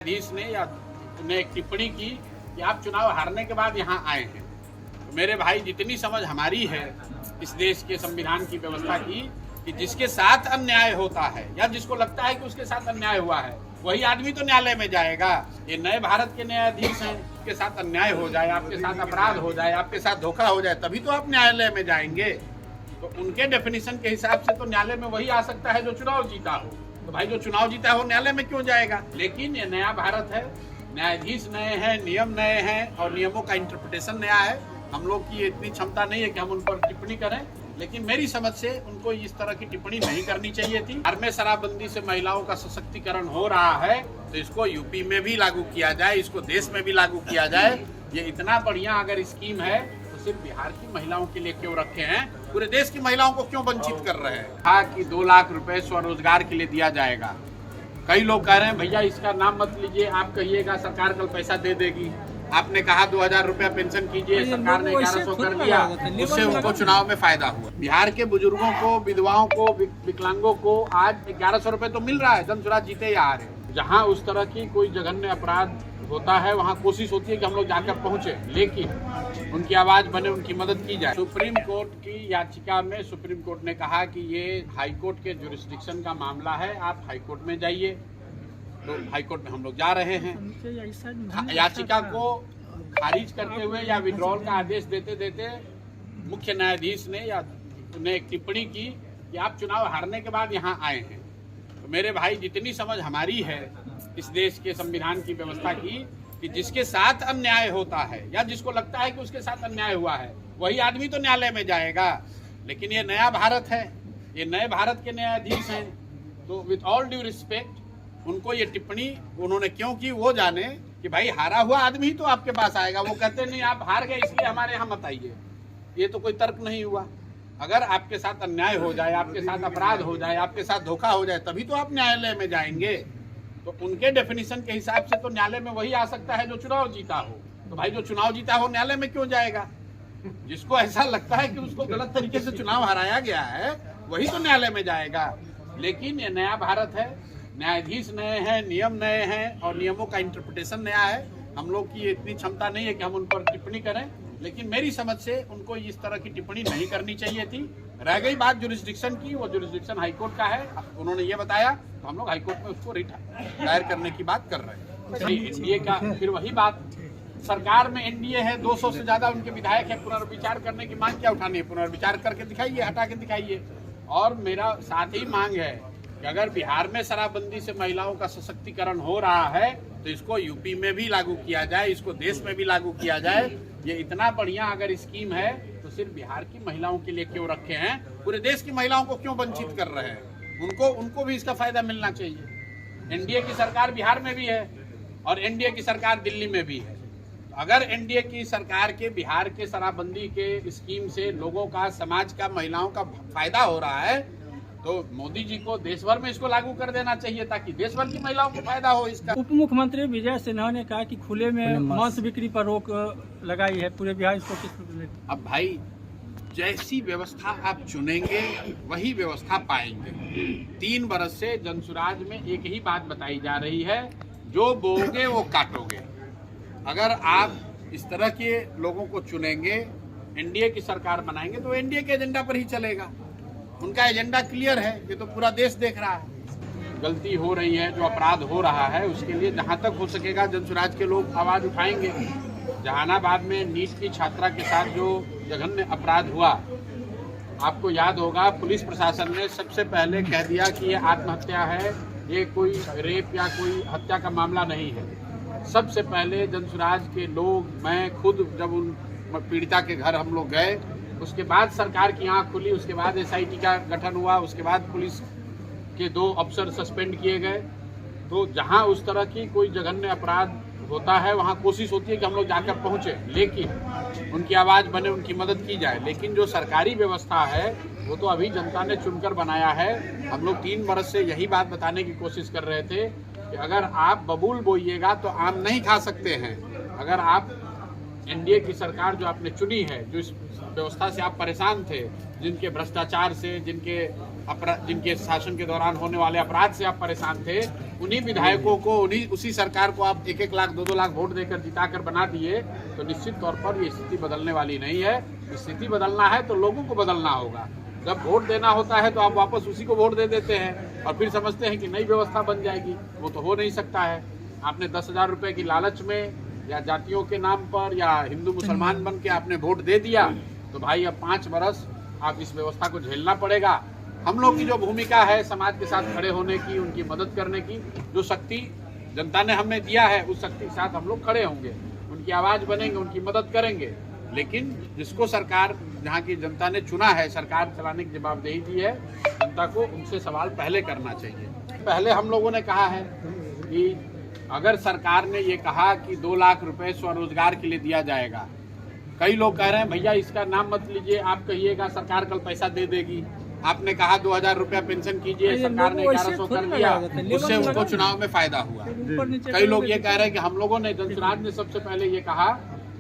न्यायाधीश ने एक टिप्पणी की कि आप चुनाव हारने के बाद यहाँ आए हैं। तो मेरे भाई, जितनी समझ हमारी है इस देश के संविधान की व्यवस्था की कि जिसके साथ अन्याय होता है या जिसको लगता है कि उसके साथ अन्याय हुआ है वही आदमी तो न्यायालय में जाएगा। ये नए भारत के न्यायाधीश हैं, आपके साथ अन्याय हो जाए, आपके साथ अपराध हो जाए, आपके साथ धोखा हो जाए, तभी तो आप न्यायालय में जाएंगे। तो उनके डेफिनेशन के हिसाब से तो न्यायालय में वही आ सकता है जो चुनाव जीता हो। तो भाई, जो चुनाव जीता हो न्यायालय में क्यों जाएगा? लेकिन ये नया भारत है, न्यायाधीश नए हैं, नियम नए हैं और नियमों का इंटरप्रिटेशन नया है। हम लोग की इतनी क्षमता नहीं है कि हम उन पर टिप्पणी करें, लेकिन मेरी समझ से उनको इस तरह की टिप्पणी नहीं करनी चाहिए थी। बिहार में शराबबंदी से महिलाओं का सशक्तिकरण हो रहा है, तो इसको यूपी में भी लागू किया जाए, इसको देश में भी लागू किया जाए। ये इतना बढ़िया अगर स्कीम है तो सिर्फ बिहार की महिलाओं के लिए क्यों रखे हैं? पूरे देश की महिलाओं को क्यों वंचित कर रहे हैं? कहा कि 2 लाख रुपए स्वरोजगार के लिए दिया जाएगा। कई लोग कह रहे हैं भैया इसका नाम मत लीजिए, आप कहिएगा सरकार कल पैसा दे देगी। आपने कहा 2000 रुपया पेंशन कीजिए, सरकार ने 1100 कर दिया, उससे उनको चुनाव में फायदा हुआ। बिहार के बुजुर्गों को, विधवाओं को, विकलांगों को आज 1100 रुपए तो मिल रहा है, जनसुराज जीते ही आ रहे हैं। जहाँ उस तरह की कोई जघन्य अपराध होता है वहाँ कोशिश होती है कि हम लोग जाकर पहुंचे, लेकिन उनकी आवाज बने, उनकी मदद की जाए। सुप्रीम कोर्ट की याचिका में सुप्रीम कोर्ट ने कहा कि ये हाई कोर्ट के जुरिस्डिक्शन का मामला है, आप हाई कोर्ट में जाइए। तो हाई कोर्ट में हम लोग जा रहे हैं। याचिका को खारिज करते हुए या विड्रॉल का आदेश देते देते मुख्य न्यायाधीश ने एक टिप्पणी की कि आप चुनाव हारने के बाद यहाँ आए हैं। तो मेरे भाई, जितनी समझ हमारी है इस देश के संविधान की व्यवस्था की कि जिसके साथ अन्याय होता है या जिसको लगता है कि उसके साथ अन्याय हुआ है वही आदमी तो न्यायालय में जाएगा। लेकिन ये नया भारत है, ये नए भारत के न्यायाधीश हैं, तो विथ ऑल ड्यू रिस्पेक्ट उनको ये टिप्पणी उन्होंने क्यों की वो जाने कि भाई हारा हुआ आदमी ही तो आपके पास आएगा। वो कहते नहीं आप हार गए इसलिए हमारे यहाँ मत आइए, ये तो कोई तर्क नहीं हुआ। अगर आपके साथ अन्याय हो जाए, आपके साथ अपराध हो जाए, आपके साथ धोखा हो जाए, तभी तो आप न्यायालय में जाएंगे। तो उनके डेफिनेशन के हिसाब से तो न्यायालय में वही आ सकता है जो चुनाव जीता हो। तो भाई, जो चुनाव जीता हो न्यायालय में क्यों जाएगा? जिसको ऐसा लगता है कि उसको गलत तरीके से चुनाव हराया गया है वही तो न्यायालय में जाएगा। लेकिन ये नया भारत है, न्यायाधीश नए हैं, नियम नए हैं और नियमों का इंटरप्रिटेशन नया है। हम लोग की इतनी क्षमता नहीं है कि हम उन पर टिप्पणी करें, लेकिन मेरी समझ से उनको इस तरह की टिप्पणी नहीं करनी चाहिए थी। रह गई बात जुरिस्डिक्शन की, वो जुरिस्डिक्शन हाईकोर्ट का है, उन्होंने ये बताया तो हम लोग हाईकोर्ट में उसको रिट दायर करने की बात कर रहे हैं। एनडीए का फिर वही बात, सरकार में एनडीए है, 200 से ज्यादा उनके विधायक है, पुनर्विचार करने की मांग क्या उठानी है? पुनर्विचार करके दिखाइए, हटा के दिखाइए। और मेरा साथ ही मांग है कि अगर बिहार में शराबबंदी से महिलाओं का सशक्तिकरण हो रहा है तो इसको यूपी में भी लागू किया जाए, इसको देश में भी लागू किया जाए। ये इतना बढ़िया अगर स्कीम है तो सिर्फ बिहार की महिलाओं के लिए क्यों रखे हैं? पूरे देश की महिलाओं को क्यों वंचित कर रहे हैं? उनको भी इसका फायदा मिलना चाहिए। एनडीए की सरकार बिहार में भी है और एनडीए की सरकार दिल्ली में भी है। अगर एनडीए की सरकार के बिहार के शराबबंदी के स्कीम से लोगों का, समाज का, महिलाओं का फायदा हो रहा है तो मोदी जी को देश भर में इसको लागू कर देना चाहिए ताकि देश भर की महिलाओं को फायदा हो इसका। उप मुख्यमंत्री विजय सिन्हा ने कहा कि खुले में मांस बिक्री पर रोक लगाई है पूरे बिहार, इसको किस? अब भाई, जैसी व्यवस्था आप चुनेंगे वही व्यवस्था पाएंगे। 3 बरस से जनसुराज में एक ही बात बताई जा रही है, जो बोओगे वो काटोगे। अगर आप इस तरह के लोगों को चुनेंगे, एनडीए की सरकार बनाएंगे तो एनडीए के एजेंडा पर ही चलेगा। उनका एजेंडा क्लियर है, ये तो पूरा देश देख रहा है। गलती हो रही है, जो अपराध हो रहा है उसके लिए जहां तक हो सकेगा जनसुराज के लोग आवाज उठाएंगे। जहानाबाद में नीट की छात्रा के साथ जो जघन्य अपराध हुआ, आपको याद होगा, पुलिस प्रशासन ने सबसे पहले कह दिया कि ये आत्महत्या है, ये कोई रेप या कोई हत्या का मामला नहीं है। सबसे पहले जनसुराज के लोग, मैं खुद जब उन पीड़िता के घर हम लोग गए, उसके बाद सरकार की आंख खुली, उसके बाद एसआईटी का गठन हुआ, उसके बाद पुलिस के 2 अफसर सस्पेंड किए गए। तो जहां उस तरह की कोई जघन्य अपराध होता है वहां कोशिश होती है कि हम लोग जाकर पहुंचे, लेकिन उनकी आवाज बने, उनकी मदद की जाए। लेकिन जो सरकारी व्यवस्था है वो तो अभी जनता ने चुनकर बनाया है। हम लोग 3 बरस से यही बात बताने की कोशिश कर रहे थे कि अगर आप बबूल बोइएगा तो आम नहीं खा सकते हैं। अगर आप एनडीए की सरकार जो आपने चुनी है, जो इस व्यवस्था से आप परेशान थे, जिनके भ्रष्टाचार से, जिनके जिनके शासन के दौरान होने वाले अपराध से आप परेशान थे, उन्हीं विधायकों को उसी सरकार को आप 1-1 लाख 2-2 लाख वोट देकर जिताकर बना दिए, तो निश्चित तौर पर ये स्थिति बदलने वाली नहीं है। स्थिति बदलना है तो लोगों को बदलना होगा। जब वोट देना होता है तो आप वापस उसी को वोट दे देते हैं और फिर समझते हैं कि नई व्यवस्था बन जाएगी। वो तो हो नहीं सकता है। आपने 10,000 रुपये की लालच में या जातियों के नाम पर या हिंदू मुसलमान बन के आपने वोट दे दिया, तो भाई अब 5 बरस आप इस व्यवस्था को झेलना पड़ेगा। हम लोग की जो भूमिका है समाज के साथ खड़े होने की, उनकी मदद करने की, जो शक्ति जनता ने हमें दिया है उस शक्ति के साथ हम लोग खड़े होंगे, उनकी आवाज़ बनेंगे, उनकी मदद करेंगे। लेकिन जिसको सरकार, जहाँ की जनता ने चुना है, सरकार चलाने की जवाबदेही दी है, जनता को उनसे सवाल पहले करना चाहिए। पहले हम लोगों ने कहा है कि अगर सरकार ने ये कहा कि 2 लाख रुपए स्वरोजगार के लिए दिया जाएगा, कई लोग कह रहे हैं भैया इसका नाम मत लीजिए, आप कहिएगा सरकार कल पैसा दे देगी। आपने कहा 2,000 रुपया पेंशन कीजिए, सरकार ने 1100 कर दिया, उससे उनको चुनाव में फायदा हुआ। कई लोग ये कह रहे हैं कि हम लोगों ने, जनसुराज ने सबसे पहले ये कहा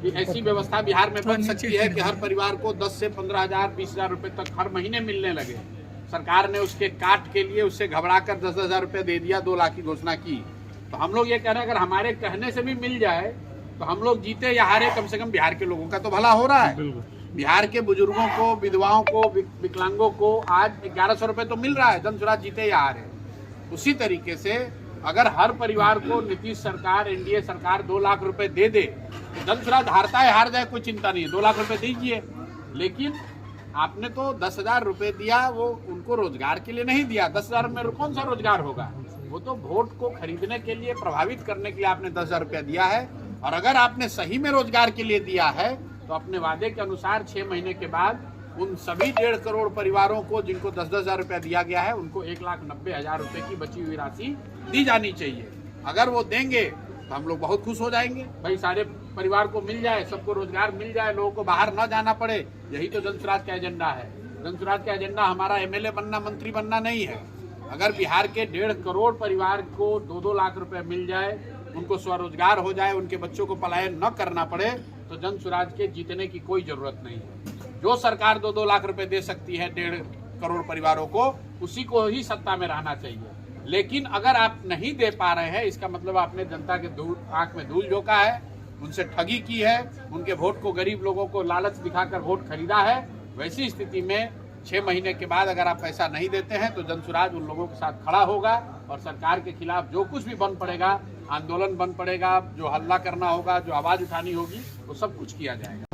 कि ऐसी व्यवस्था बिहार में बन सकती है कि हर परिवार को 10 से 15,000 20,000 रुपए तक हर महीने मिलने लगे। सरकार ने उसके काट के लिए उससे घबराकर 10,000 रुपये दे दिया, 2 लाख की घोषणा की। तो हम लोग ये कह रहे हैं अगर हमारे कहने से भी मिल जाए तो हम लोग जीते या हारे, कम से कम बिहार के लोगों का तो भला हो रहा है। बिहार के बुजुर्गों को, विधवाओं को, विकलांगों को आज 1100 रुपये तो मिल रहा है, जनसुराज जीते या हारे। उसी तरीके से अगर हर परिवार को नीतीश सरकार, एनडीए सरकार 2 लाख रुपए दे दे तो जनसुराज हारता है हार जाए कोई चिंता नहीं है, 2 लाख रुपए दीजिए। लेकिन आपने तो 10,000 रुपये दिया, वो उनको रोजगार के लिए नहीं दिया। 10,000 में कौन सा रोजगार होगा? वो तो वोट को खरीदने के लिए, प्रभावित करने के लिए आपने 10,000 रुपया दिया है। और अगर आपने सही में रोजगार के लिए दिया है तो अपने वादे के अनुसार 6 महीने के बाद उन सभी 1.5 करोड़ परिवारों को जिनको 10,000 रुपया दिया गया है, उनको 1,90,000 रुपये की बची हुई राशि दी जानी चाहिए। अगर वो देंगे तो हम लोग बहुत खुश हो जाएंगे। भाई सारे परिवार को मिल जाए, सबको रोजगार मिल जाए, लोगों को बाहर न जाना पड़े। यही तो जनसुराज का एजेंडा है। जनसुराज का एजेंडा हमारा एमएलए बनना, मंत्री बनना नहीं है। अगर बिहार के 1.5 करोड़ परिवार को 2-2 लाख रुपए मिल जाए, उनको स्वरोजगार हो जाए, उनके बच्चों को पलायन न करना पड़े, तो जनसुराज के जीतने की कोई जरूरत नहीं है। जो सरकार 2-2 लाख रुपए दे सकती है 1.5 करोड़ परिवारों को, उसी को ही सत्ता में रहना चाहिए। लेकिन अगर आप नहीं दे पा रहे हैं, इसका मतलब आपने जनता के आंख में धूल झोंका है, उनसे ठगी की है, उनके वोट को, गरीब लोगों को लालच दिखाकर वोट खरीदा है। वैसी स्थिति में 6 महीने के बाद अगर आप पैसा नहीं देते हैं तो जनसुराज उन लोगों के साथ खड़ा होगा और सरकार के खिलाफ जो कुछ भी बन पड़ेगा, आंदोलन बन पड़ेगा, जो हल्ला करना होगा, जो आवाज उठानी होगी, वो सब कुछ किया जाएगा।